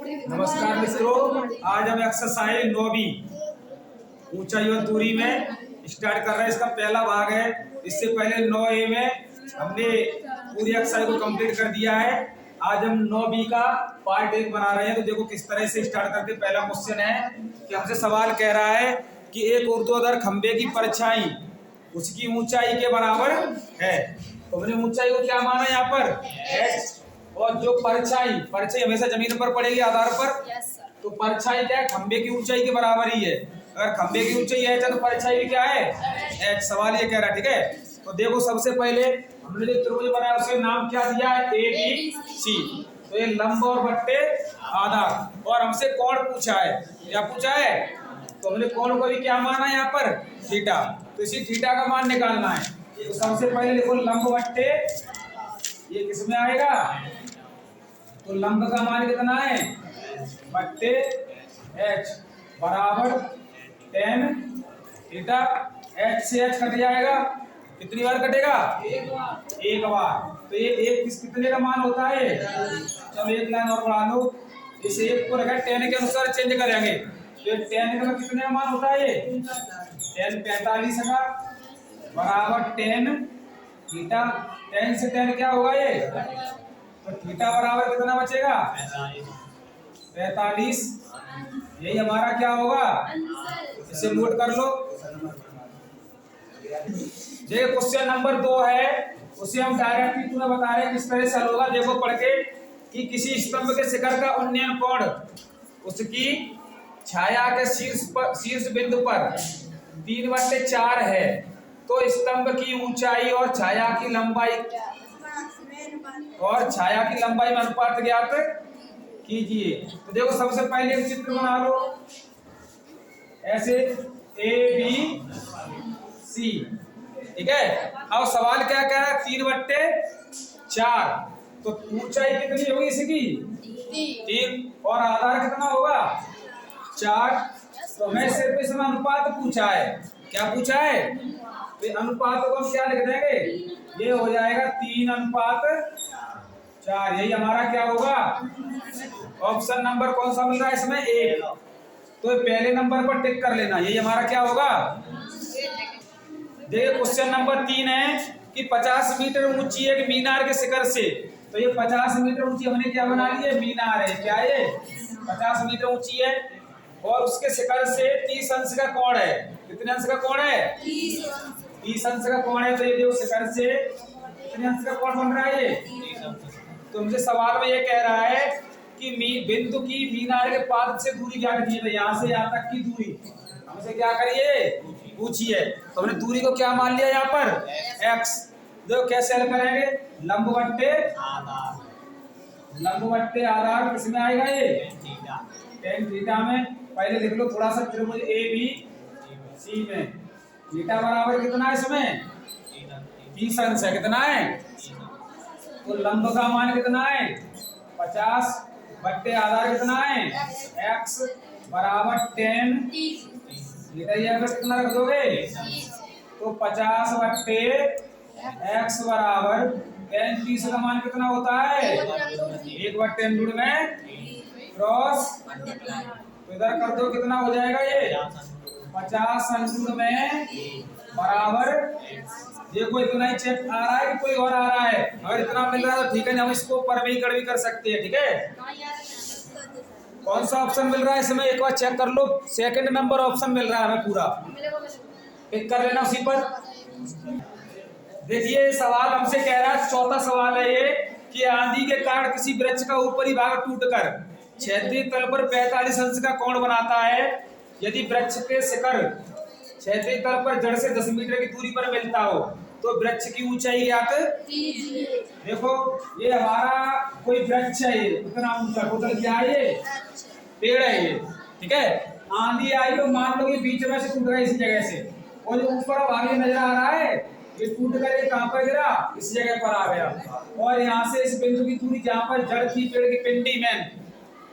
नमस्कार मित्रों, आज हम एक्सरसाइज 9वीं ऊंचाई और दूरी में स्टार्ट कर रहे हैं। इसका पहला भाग है। इससे पहले 9A में हमने पूरी एक्सरसाइज को कंप्लीट कर दिया है। आज हम 9B का पार्ट 1 बना रहे हैं। तो देखो किस तरह से स्टार्ट करते। पहला क्वेश्चन है कि हमसे सवाल कह रहा है कि एक ऊर्ध्वाधर खंबे की परछाई उसकी ऊंचाई के बराबर है। तो हमने ऊंचाई को क्या माना यहाँ पर h, और जो परछाई हमेशा जमीन पर पड़ेगी आधार पर। तो परछाई क्या है, खंबे की ऊंचाई के बराबर ही है। अगर खंबे की ऊंचाई है तो परछाई भी क्या है, h। सवाल ये कह रहा है, ठीक है। तो देखो सबसे पहले हमने जो त्रिभुज बनाया उसका नाम क्या दिया है, ABC। तो ये लंब और बट्टे आधार। और हमसे कोण पूछा है, क्या पूछा है। तो हमने कोण को भी क्या माना है यहाँ पर, थीटा। तो इसी थीटा का मान निकालना है। तो सबसे पहले देखो लंब बट्टे ये किसमें आएगा, तो लंब का मान कितना है, बट्टे h बराबर tan थीटा। h से h कट जाएगा, कितनी बार कटेगा, एक बार। तो ये एक कितने का मान होता है, चलो एक लाइन और बढ़ा लो। इस एक को रखा tan के अनुसार चेंज करेंगे। तो tan का कितने का मान होता है, tan 45 का बराबर tan थीटा। tan से tan क्या होगा ये, तो थीटा बराबर कितना बचेगा, 45। यही हमारा क्या होगा, इसे नोट कर लो। ये क्वेश्चन नंबर 2 है, उसे हम डायरेक्टली तुम्हें बता रहे हैं किस तरह से हल होगा। देखो पढ़ के कि किसी स्तंभ के शिखर का उन्नयन कोण उसकी छाया के शीर्ष बिंदु पर 3/4 है। तो स्तंभ की ऊंचाई और छाया की लंबाई में अनुपात ज्ञात कीजिए। तो देखो सबसे पहले एक चित्र बना लो ऐसे ABC, ठीक है। अब सवाल क्या कह रहा है, 3/4। तो ऊंचाई कितनी होगी इसकी, 3, और आधार कितना होगा, 4। तो हमें सिर्फ इसमें अनुपात पूछा है। क्या पूछा है, तो अनुपात को हम क्या लिख देंगे, ये हो जाएगा 3/4। यही हमारा क्या होगा, ऑप्शन नंबर कौन सा मिल रहा है इसमें, 1। तो पहले नंबर पर टिक कर लेना, यही हमारा क्या होगा। देखिए क्वेश्चन नंबर 3 है कि 50 मीटर ऊंची एक मीनार के शिखर से। तो ये 50 मीटर ऊंची हमने क्या बना ली है, मीनार है। क्या ये 50 मीटर ऊंची है और उसके शिखर से 30 अंश का कोण है। कितने अंश का कोण है, 30 अंश का कोण है। तो ये जो शिखर से कितने अंश का कोण बन रहा है ये, तो हमसे सवाल में ये कह रहा है कि बिंदु की मीनार के पाद से दूरी ज्ञात कीजिए। यहाँ से यहाँ तक की दूरी हमसे क्या करिए, पूछिए। तो हमने दूरी को क्या मान लिया यहाँ पर, x। देखो कैसे हल करेंगे, लंब बट्टे आधार किसमें आएगा, ये tan थीटा में। पहले लिख लो थोड़ा सा त्रिभुज ABC में थीटा बराबर कितना है, इसमें 30 अंश है। कितना है, तो लंब का मान कितना है, 50 बट्टे आधार कितना है, x बराबर tan थीटा। ये अगर कितना रख दोगे, तो 50 बट्टे x बराबर tan 30 का मान कितना होता है, 1/√3 में क्रॉस। तो इधर कर दो, कितना हो जाएगा ये 50 में बराबर। देखो इतना ही चेक आ रहा है कि कोई और आ रहा है। अगर इतना मिल रहा है तो ठीक है, हम इसको परमीकरण भी कर सकते हैं, ठीक है। कौन सा ऑप्शन मिल रहा है इसमें, एक बार चेक कर लो। सेकंड नंबर ऑप्शन मिल रहा है हमें, पूरा टिक कर लेना उसी पर। देखिए सवाल हमसे कह रहा है, चौथा सवाल है ये कि आंधी के कारण किसी वृक्ष का ऊपरी भाग टूटकर क्षैतिज तल पर 45 अंश का कोण बनाता है। यदि वृक्ष के शिखर क्षैतिज तल पर जड़ से 10 मीटर की दूरी पर मिलता हो तो वृक्ष की ऊंचाई ज्ञात कीजिए। देखो ये हमारा कोई वृक्ष है, ये इतना ऊंचा टोटल क्या है, ये पेड़ है ये, ठीक है। आंधी आई तो मान लो कि बीच में से टूट रहा है इसी जगह से, और जो ऊपर भाग नजर आ रहा है ये टूट कर ये कहां पर गिरा, इस जगह पर आ गया। और यहाँ से इस बिंदु की दूरी जहाँ पर जड़ थी पेड़ की पिंडी में,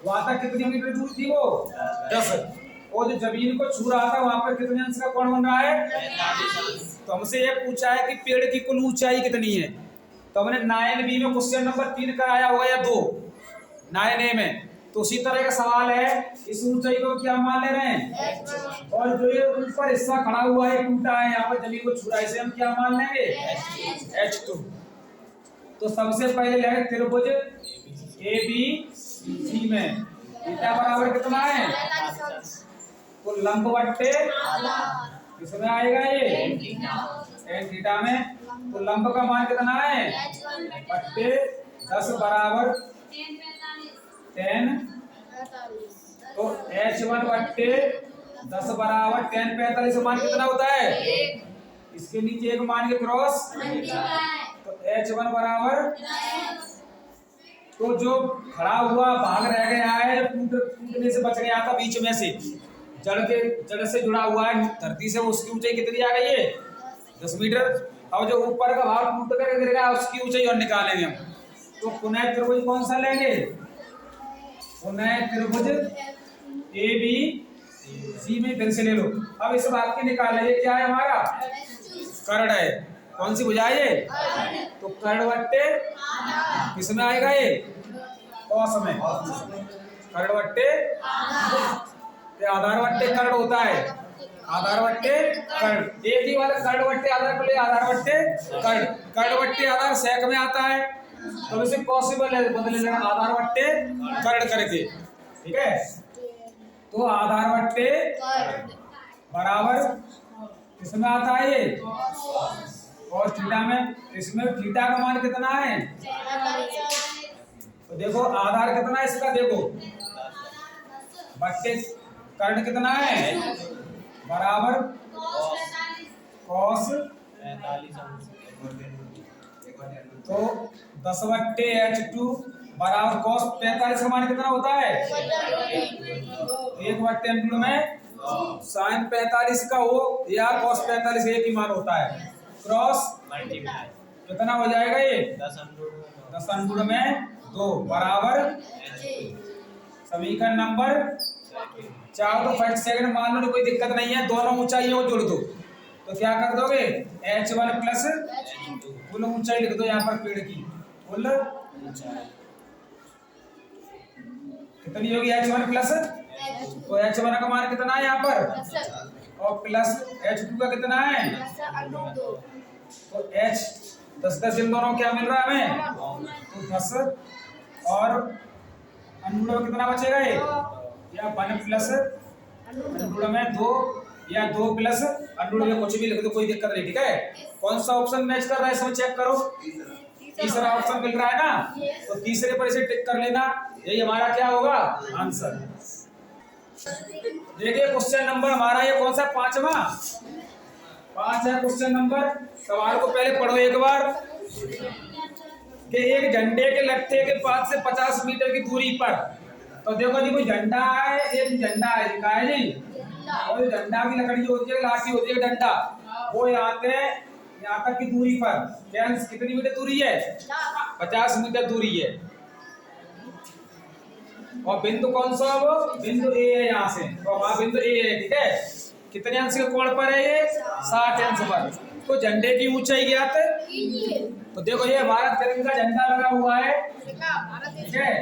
वहां तक कितनी मीटर दूर थी, वो 10। और जो जमीन को छू रहा था वहां पर कितने अंश का कोण बन रहा है, तो हमसे ये पूछा है कि पेड़ की कुल ऊंचाई कितनी है। तो हमने 9B में क्वेश्चन नंबर 3 कराया हुआ या 2 9A में, तो तो उसी तरह का सवाल है, इस ऊंचाई को क्या मान ले रहे हैं, और जो ये ऊपर हिस्सा खड़ा हुआ है टूटा है यहाँ पर जमीन को छू रहा है, इसे हम क्या मान लेंगे, H2। तो सबसे पहले लेंगे त्रिभुज ABC में थीटा बराबर कितना है, तो लंबवट्टे किसमें आएगा ये, tan थीटा में। तो लंब का मान कितना है, बट्टे 10 बराबर tan, तो H1 बट्टे 10 बराबर tan 45 मान कितना होता है, इसके नीचे एक मान के क्रॉस, तो H1 बराबर, तो जो खड़ा हुआ भाग रह गया है, टूटने से बच गया था बीच में से, जड़ से जुड़ा हुआ है धरती से, उसकी ऊंचाई कितनी आ गई है, 10 मीटर। अब जो ऊपर का भाग टूट कर गिर गया उसकी ऊंचाई और निकालेंगे हम। तो पुनः त्रिभुज कौन सा लेंगे, पुनः त्रिभुज ABC में फिर से ले लो। अब इस बात की निकाले, ये क्या है हमारा, कर्ण है, कौन सी भुजा है ये, तो कर्ण बट्टे किसमें आएगा ये, कौस में, कर्ण बट्टे, आधार बट्टे कर्ण होता है, आधार बट्टे कर्ण, एक ही वाला कर्ण बट्टे आधार को ले, आधार बट्टे कर्ण, कर्ण बट्टे आधार सेक में आता है, तो इसे पॉसिबल है बदले लेना आधार बट्टे कर्ण करके, ठीक है। तो आधार बट्टे बराबर किसमें आता है ये, और थीटा में, इसमें थीटा का मान कितना है, तो देखो आधार कितना है इसका, देखो बट्टे कर्ण कितना है, बराबर कॉस 45, तो 10 बट्टे H2 बराबर कॉस 45 का मान कितना होता है, 1 बट्टे अंडर में साइन 45 का हो या कॉस 45 एक ही मान होता है, क्रॉस कितना हो जाएगा ये, 10 अंडर में 2 बराबर समीकरण नंबर 4। तो फट सेकंड मान लो, कोई दिक्कत नहीं है, दोनों ऊंचाइयों को जोड़ दो, तो क्या कर दोगे, H1 प्लस कुल ऊंचाई लिख दो यहाँ पर पेड़ की, कुल कितनी होगी H1 प्लस, तो H1 का मान कितना है यहाँ पर, और प्लस H2 का कितना है, तो H 10 इन दोनों क्या मिल रहा है हमें, तो 10 और अनुरूप कितना बचेगा ये, या 1 प्लस अनुरूप में 2 या 2 प्लस अनुरूप में कुछ भी लिख दो, कोई दिक्कत नहीं, ठीक है। कौन सा ऑप्शन मैच कर रहा है इसमें चेक करो, तीसरा ऑप्शन मिल रहा है ना, तो तीसरे पर इसे टिक कर लेना, यही हमारा क्या होगा आंसर। देखिए क्वेश्चन नंबर हमारा ये कौन सा, 5वां, 5 है क्वेश्चन नंबर। सवाल को पहले पढ़ो एक बार, कि एक झंडे के लट्ठे के पास से 50 मीटर की दूरी पर, तो देखो जी कोई झंडा है, एक झंडा है, लिखा है जी, और झंडा की लकड़ी जो होती है, लाठी होती है डंडा, वो यहाँ तक की दूरी पर कितनी मीटर दूरी है, 50 मीटर दूरी है, और बिंदु कौन सा, वो बिंदु ए है यहाँ से, तो वहाँ बिंदु ए है, ठीक है। कितने अंश के कोण पर है ये, 60 अंश पर। तो झंडे की ऊंचाई ज्ञात है, तो देखो ये हमारा तिरंगा झंडा लगा हुआ है, ठीक है,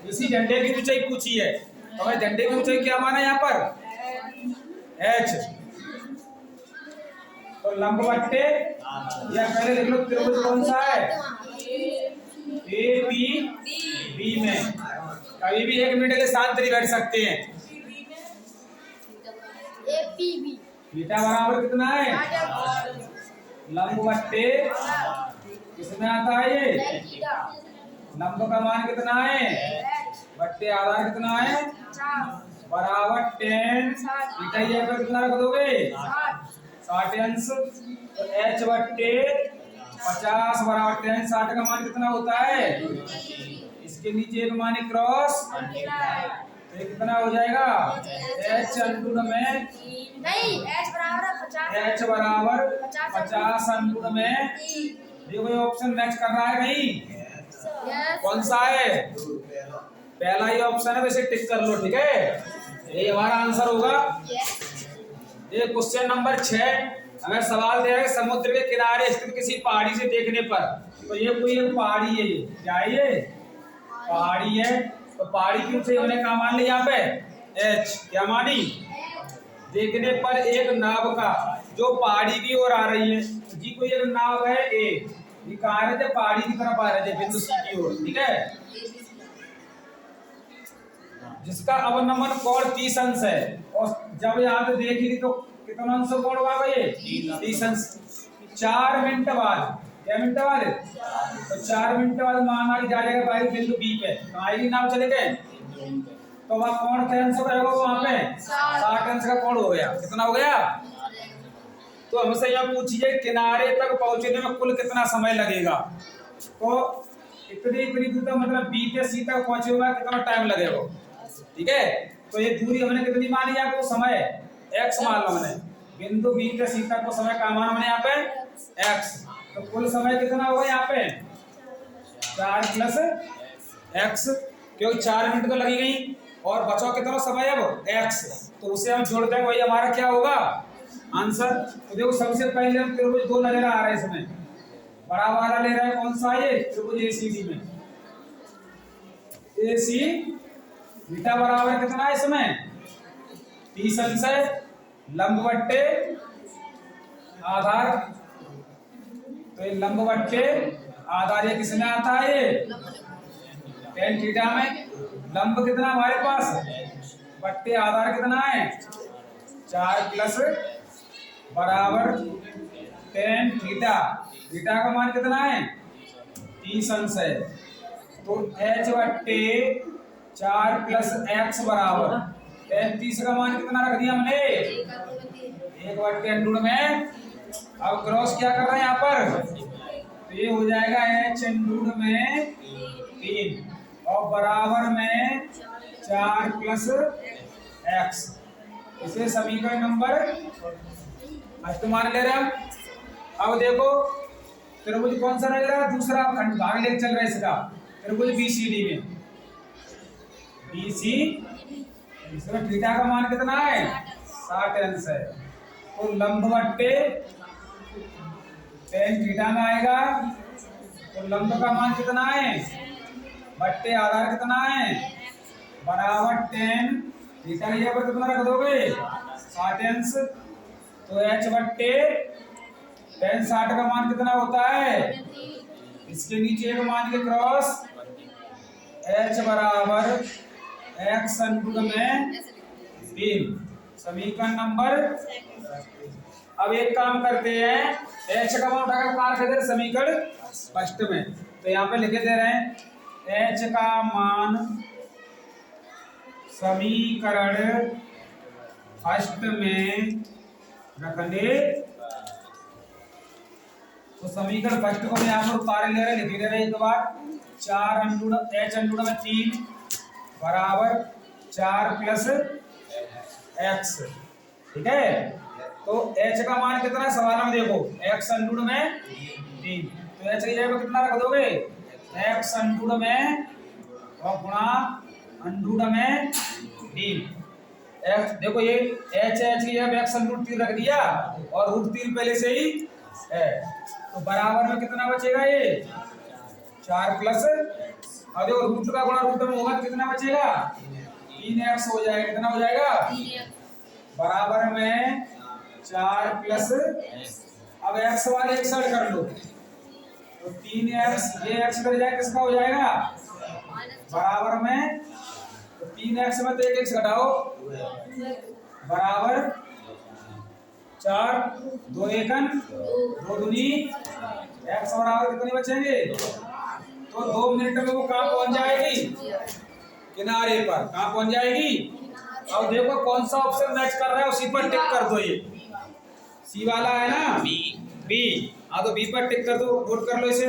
इसी झंडे की ऊंचाई पूछी है, तो हमें झंडे की ऊंचाई क्या माना यहाँ पर, H, तो लंबवट्टे, या पहले देख लो त्रिभुज कौन सा है, APB में, कभी भी 1 मिनट के साथ बैठ सकते हैं, थीटा बराबर कितना है, लंबवट्टे किसमें आता है ये, लंब का मान कितना है, बट्टे आधार कितना है, बराबर tan थीटा, ये पर कितना रख दोगे, 60 अंश, तो H बट्टे 50 बराबर tan 60 का मान कितना होता है, इसके नीचे एक मान क्रॉस, तो कितना हो जाएगा, H अंडर में नहीं, H बराबर 50 अंडर में, देखो ये ऑप्शन मैच कर रहा है कहीं, कौन सा है, पहला ही ऑप्शन है, तो इसे टिक कर लो, ठीक है, ये हमारा आंसर होगा। ये क्वेश्चन नंबर 6, हमें सवाल दिया है समुद्र के किनारे स्थित किसी पहाड़ी से देखने पर, तो ये कोई एक पहाड़ी है, ये क्या है, ये पहाड़ी है, तो पहाड़ी की ऊंचाई हमने कहा मान ली यहाँ पे h, क्या मानी? देखने पर एक नाव का जो पहाड़ी की ओर आ रही है, जी कोई एक नाव है ए, ये कहा रहे थे पहाड़ी की तरफ आ रहे थे बिंदु सी की ओर, ठीक है, जिसका अवनमन कोण 30 अंश है। और जब यहाँ पे देखी थी तो कितना अंश कोण हुआ भाई? 30 अंश। 4 मिनट बाद, क्या मिनट बाद? तो 4 मिनट बाद महामारी जा जाएगा भाई बिंदु बी पे, कहाँ आएगी नाव चले गए, तो वह कोण क्या अंश का होगा वहां पे? 60 अंश का कोण हो गया। कितना हो गया? तो हमसे यह पूछिए किनारे तक पहुंचने में कुल कितना समय लगेगा। तो इतनी दूर मतलब बी से सी तक पहुंचे हुआ कितना टाइम लगेगा, ठीक है। तो ये दूरी हमने कितनी मानी यहाँ पे? समय x मान लो हमने, बिंदु बी से सी तक को समय का मान हमने यहाँ पे x, तो कुल समय कितना होगा यहाँ पे? 4 प्लस x, क्योंकि 4 मिनट तो लगी गई और बचा कितना समय अब? x, तो उसे हम जोड़ देंगे, वही हमारा क्या होगा आंसर। तो देखो सबसे पहले हम त्रिभुज 2 ले रहा है, इसमें बड़ा वाला ले रहा है, कौन सा ये? त्रिभुज एसीडी में एसी बीटा बराबर कितना है इसमें? 30 अंश है, लंब बट्टे आधार, तो ये लंब बट्टे आधार ये किसमें आता है? ये tan थीटा में। लंब कितना हमारे पास? बट्टे आधार कितना है? 4 प्लस बराबर tan थीटा, थीटा का मान कितना है? 30 अंश है, तो h बट्टे 4 प्लस x बराबर tan 30 का मान कितना रख दिया हमने? 1 बट्टे अंडूर में। अब क्रॉस क्या कर रहे हैं यहाँ पर? तो ये हो जाएगा h अंडूर में 3 और बराबर में 4 प्लस x, इसे समीकरण नंबर 8 मान ले रहे हैं हम। अब देखो त्रिभुज कौन सा लग रहा है? दूसरा खंड भाग लेके चल रहा है इसका, त्रिभुज बीसीडी में, बीसी, इसमें थीटा का मान कितना है? 60 अंश है, तो लंब बट्टे tan थीटा में आएगा, तो लंब का मान कितना है? बट्टे आधार कितना है? बराबर tan थीटा के पर कितना रख दोगे? 60 अंश, तो h बट्टे tan 60 का मान कितना होता है? इसके नीचे एक मान के क्रॉस h बराबर x अंडूर में 3, समीकरण नंबर। अब एक काम करते हैं, h का मान उठाकर कहाँ रखे थे? समीकरण फर्स्ट में, तो यहाँ पे लिखे दे रहे हैं h का मान समीकरण फर्स्ट में रखने, तो समीकरण फर्स्ट को मैं यहाँ पर उतारे ले रहे, लिखे दे रहे एक बार, 4 अंडूर h अंडूर में 3 बराबर 4 प्लस x, ठीक है। तो h का मान कितना सवाल में देखो, x अंडूर में 3, तो h की जगह पर कितना रख दोगे? x अंडूर में और गुणा अंडूर में 3, x देखो ये h की जगह x अंडूर 3 रख दिया और रूट 3 पहले से ही है, तो बराबर में कितना बचेगा? ये 4 प्लस, और देखो रूट का गुणा रूट में होगा तो कितना बचेगा? 3x हो जाएगा। कितना हो जाएगा? बराबर में 4 प्लस, अब x वाले एक साइड कर लो, तो 3x, ये x कर जाए किसका हो जाएगा? बराबर में, तो 3x में तो एक x घटाओ, बराबर 4, 2 एकन 2 दूनी, x बराबर कितने बचेंगे? तो 2 मिनट में वो कहाँ पहुंच जाएगी? किनारे पर। कहाँ पहुंच जाएगी? अब देखो कौन सा ऑप्शन मैच कर रहा है, उसी पर टिक कर दो। ये सी वाला है ना, बी, हाँ तो बी पर टिक कर दो, नोट कर लो इसे।